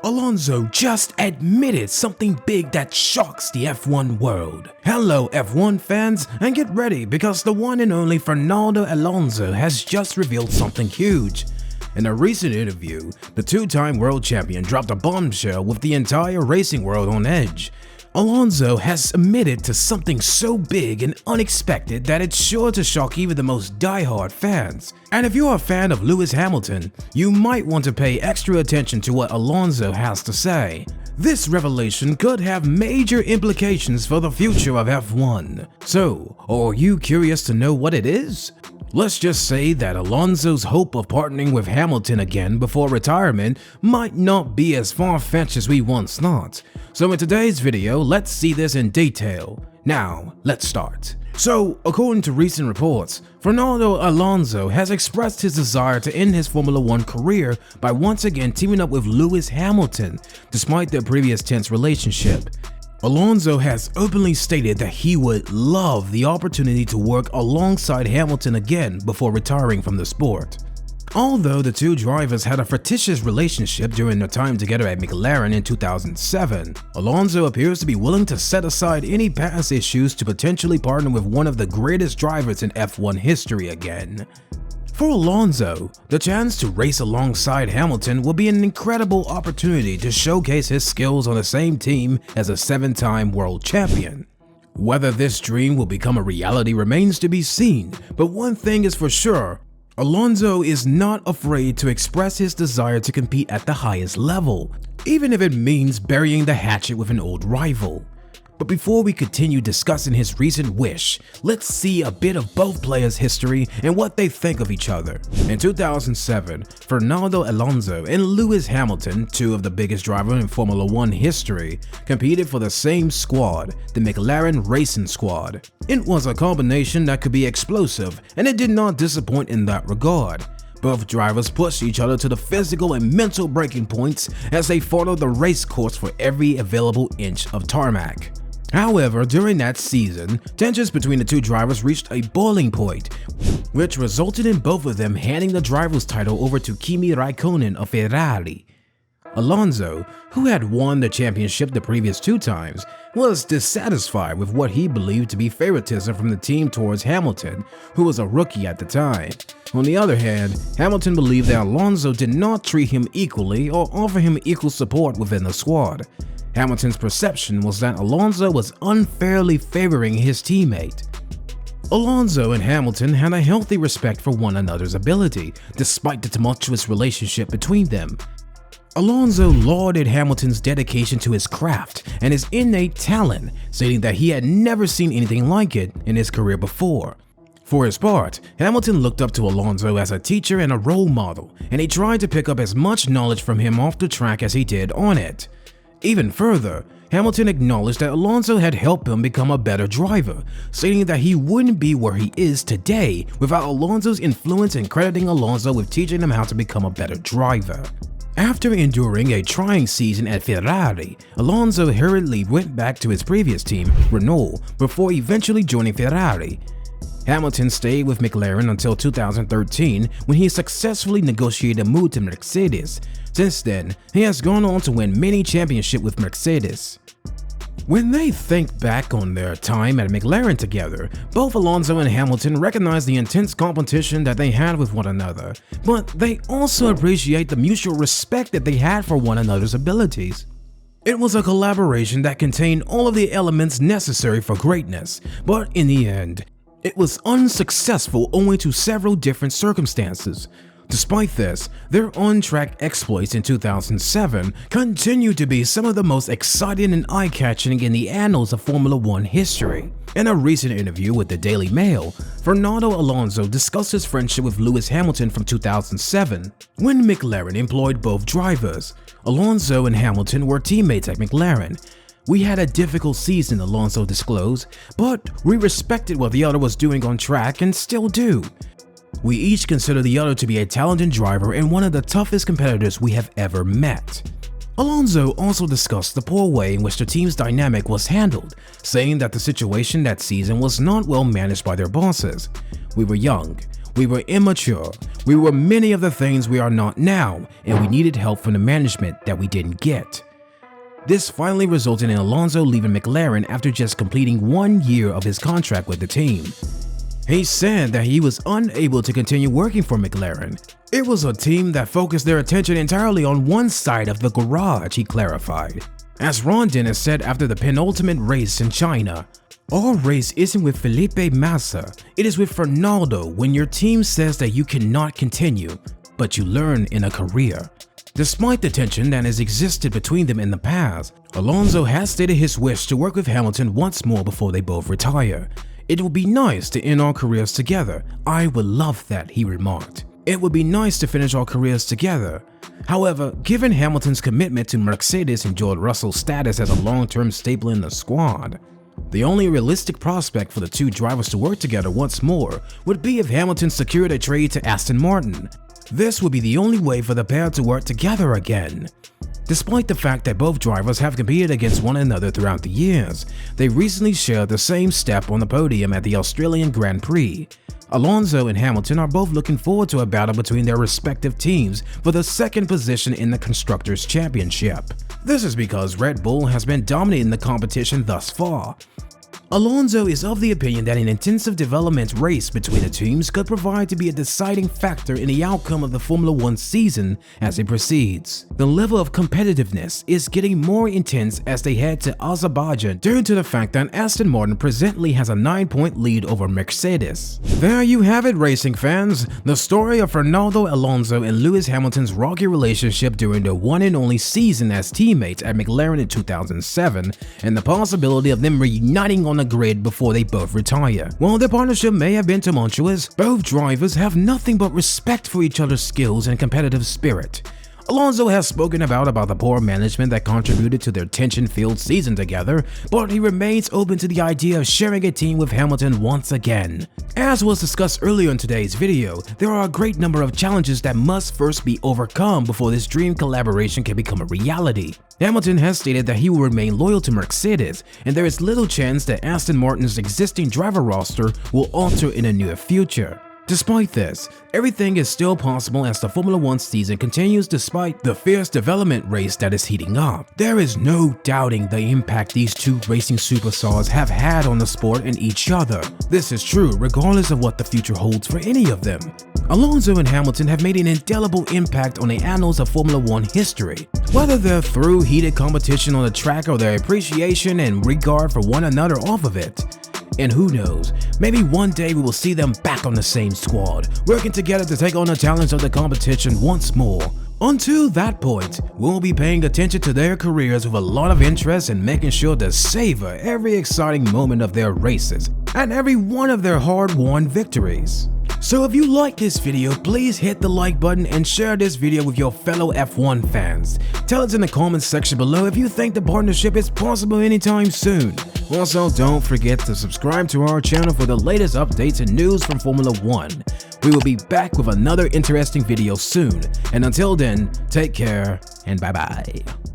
Alonso just admitted something big that shocks the F1 world. Hello F1 fans, and get ready because the one and only Fernando Alonso has just revealed something huge. In a recent interview, the two-time world champion dropped a bombshell with the entire racing world on edge. Alonso has admitted to something so big and unexpected that it's sure to shock even the most die-hard fans. And if you're a fan of Lewis Hamilton, you might want to pay extra attention to what Alonso has to say. This revelation could have major implications for the future of F1. So, are you curious to know what it is? Let's just say that Alonso's hope of partnering with Hamilton again before retirement might not be as far-fetched as we once thought. So in today's video, let's see this in detail. Now, let's start. So, according to recent reports, Fernando Alonso has expressed his desire to end his Formula One career by once again teaming up with Lewis Hamilton, despite their previous tense relationship. Alonso has openly stated that he would love the opportunity to work alongside Hamilton again before retiring from the sport. Although the two drivers had a fictitious relationship during their time together at McLaren in 2007, Alonso appears to be willing to set aside any past issues to potentially partner with one of the greatest drivers in F1 history again. For Alonso, the chance to race alongside Hamilton will be an incredible opportunity to showcase his skills on the same team as a 7-time world champion. Whether this dream will become a reality remains to be seen, but one thing is for sure, Alonso is not afraid to express his desire to compete at the highest level, even if it means burying the hatchet with an old rival. But before we continue discussing his recent wish, let's see a bit of both players' history and what they think of each other. In 2007, Fernando Alonso and Lewis Hamilton, two of the biggest drivers in Formula One history, competed for the same squad, the McLaren Racing Squad. It was a combination that could be explosive, and it did not disappoint in that regard. Both drivers pushed each other to the physical and mental breaking points as they followed the race course for every available inch of tarmac. However, during that season, tensions between the two drivers reached a boiling point, which resulted in both of them handing the driver's title over to Kimi Raikkonen of Ferrari. Alonso, who had won the championship the previous two times, was dissatisfied with what he believed to be favoritism from the team towards Hamilton, who was a rookie at the time. On the other hand, Hamilton believed that Alonso did not treat him equally or offer him equal support within the squad. Hamilton's perception was that Alonso was unfairly favoring his teammate. Alonso and Hamilton had a healthy respect for one another's ability, despite the tumultuous relationship between them. Alonso lauded Hamilton's dedication to his craft and his innate talent, stating that he had never seen anything like it in his career before. For his part, Hamilton looked up to Alonso as a teacher and a role model, and he tried to pick up as much knowledge from him off the track as he did on it. Even further, Hamilton acknowledged that Alonso had helped him become a better driver, stating that he wouldn't be where he is today without Alonso's influence, and crediting Alonso with teaching him how to become a better driver. After enduring a trying season at Ferrari, Alonso hurriedly went back to his previous team, Renault, before eventually joining Ferrari. Hamilton stayed with McLaren until 2013 when he successfully negotiated a move to Mercedes. Since then, he has gone on to win many championships with Mercedes. When they think back on their time at McLaren together, both Alonso and Hamilton recognize the intense competition that they had with one another, but they also appreciate the mutual respect that they had for one another's abilities. It was a collaboration that contained all of the elements necessary for greatness, but in the end, it was unsuccessful owing to several different circumstances. Despite this, their on-track exploits in 2007 continue to be some of the most exciting and eye-catching in the annals of Formula One history. In a recent interview with the Daily Mail, Fernando Alonso discussed his friendship with Lewis Hamilton from 2007, when McLaren employed both drivers. Alonso and Hamilton were teammates at McLaren. "We had a difficult season," Alonso disclosed, "but we respected what the other was doing on track and still do. We each consider the other to be a talented driver and one of the toughest competitors we have ever met." Alonso also discussed the poor way in which the team's dynamic was handled, saying that the situation that season was not well managed by their bosses. "We were young. We were immature. We were many of the things we are not now, and we needed help from the management that we didn't get. This finally resulted in Alonso leaving McLaren after just completing 1 year of his contract with the team. He said that he was unable to continue working for McLaren. It was a team that focused their attention entirely on one side of the garage, he clarified. As Ron Dennis said after the penultimate race in China, "Our race isn't with Felipe Massa, it is with Fernando when your team says that you cannot continue, but you learn in a career." Despite the tension that has existed between them in the past, Alonso has stated his wish to work with Hamilton once more before they both retire. "It would be nice to end our careers together. I would love that," he remarked. "It would be nice to finish our careers together." However, given Hamilton's commitment to Mercedes and George Russell's status as a long-term staple in the squad, the only realistic prospect for the two drivers to work together once more would be if Hamilton secured a trade to Aston Martin. This would be the only way for the pair to work together again. Despite the fact that both drivers have competed against one another throughout the years, they recently shared the same step on the podium at the Australian Grand Prix. Alonso and Hamilton are both looking forward to a battle between their respective teams for the second position in the Constructors' Championship. This is because Red Bull has been dominating the competition thus far. Alonso is of the opinion that an intensive development race between the teams could provide to be a deciding factor in the outcome of the Formula One season as it proceeds. The level of competitiveness is getting more intense as they head to Azerbaijan due to the fact that Aston Martin presently has a 9-point lead over Mercedes. There you have it, racing fans, the story of Fernando Alonso and Lewis Hamilton's rocky relationship during their one and only season as teammates at McLaren in 2007 and the possibility of them reuniting on the grid before they both retire. While their partnership may have been tumultuous, both drivers have nothing but respect for each other's skills and competitive spirit. Alonso has spoken about the poor management that contributed to their tension-filled season together, but he remains open to the idea of sharing a team with Hamilton once again. As was discussed earlier in today's video, there are a great number of challenges that must first be overcome before this dream collaboration can become a reality. Hamilton has stated that he will remain loyal to Mercedes, and there is little chance that Aston Martin's existing driver roster will alter in the near future. Despite this, everything is still possible as the Formula One season continues despite the fierce development race that is heating up. There is no doubting the impact these two racing superstars have had on the sport and each other. This is true regardless of what the future holds for any of them. Alonso and Hamilton have made an indelible impact on the annals of Formula One history. Whether they're through heated competition on the track or their appreciation and regard for one another off of it. And who knows, maybe one day we will see them back on the same squad, working together to take on the challenge of the competition once more. Until that point, we'll be paying attention to their careers with a lot of interest and making sure to savor every exciting moment of their races and every one of their hard-won victories. So if you like this video, please hit the like button and share this video with your fellow F1 fans. Tell us in the comments section below if you think the partnership is possible anytime soon. Also, don't forget to subscribe to our channel for the latest updates and news from Formula One. We will be back with another interesting video soon, and until then, take care and bye-bye.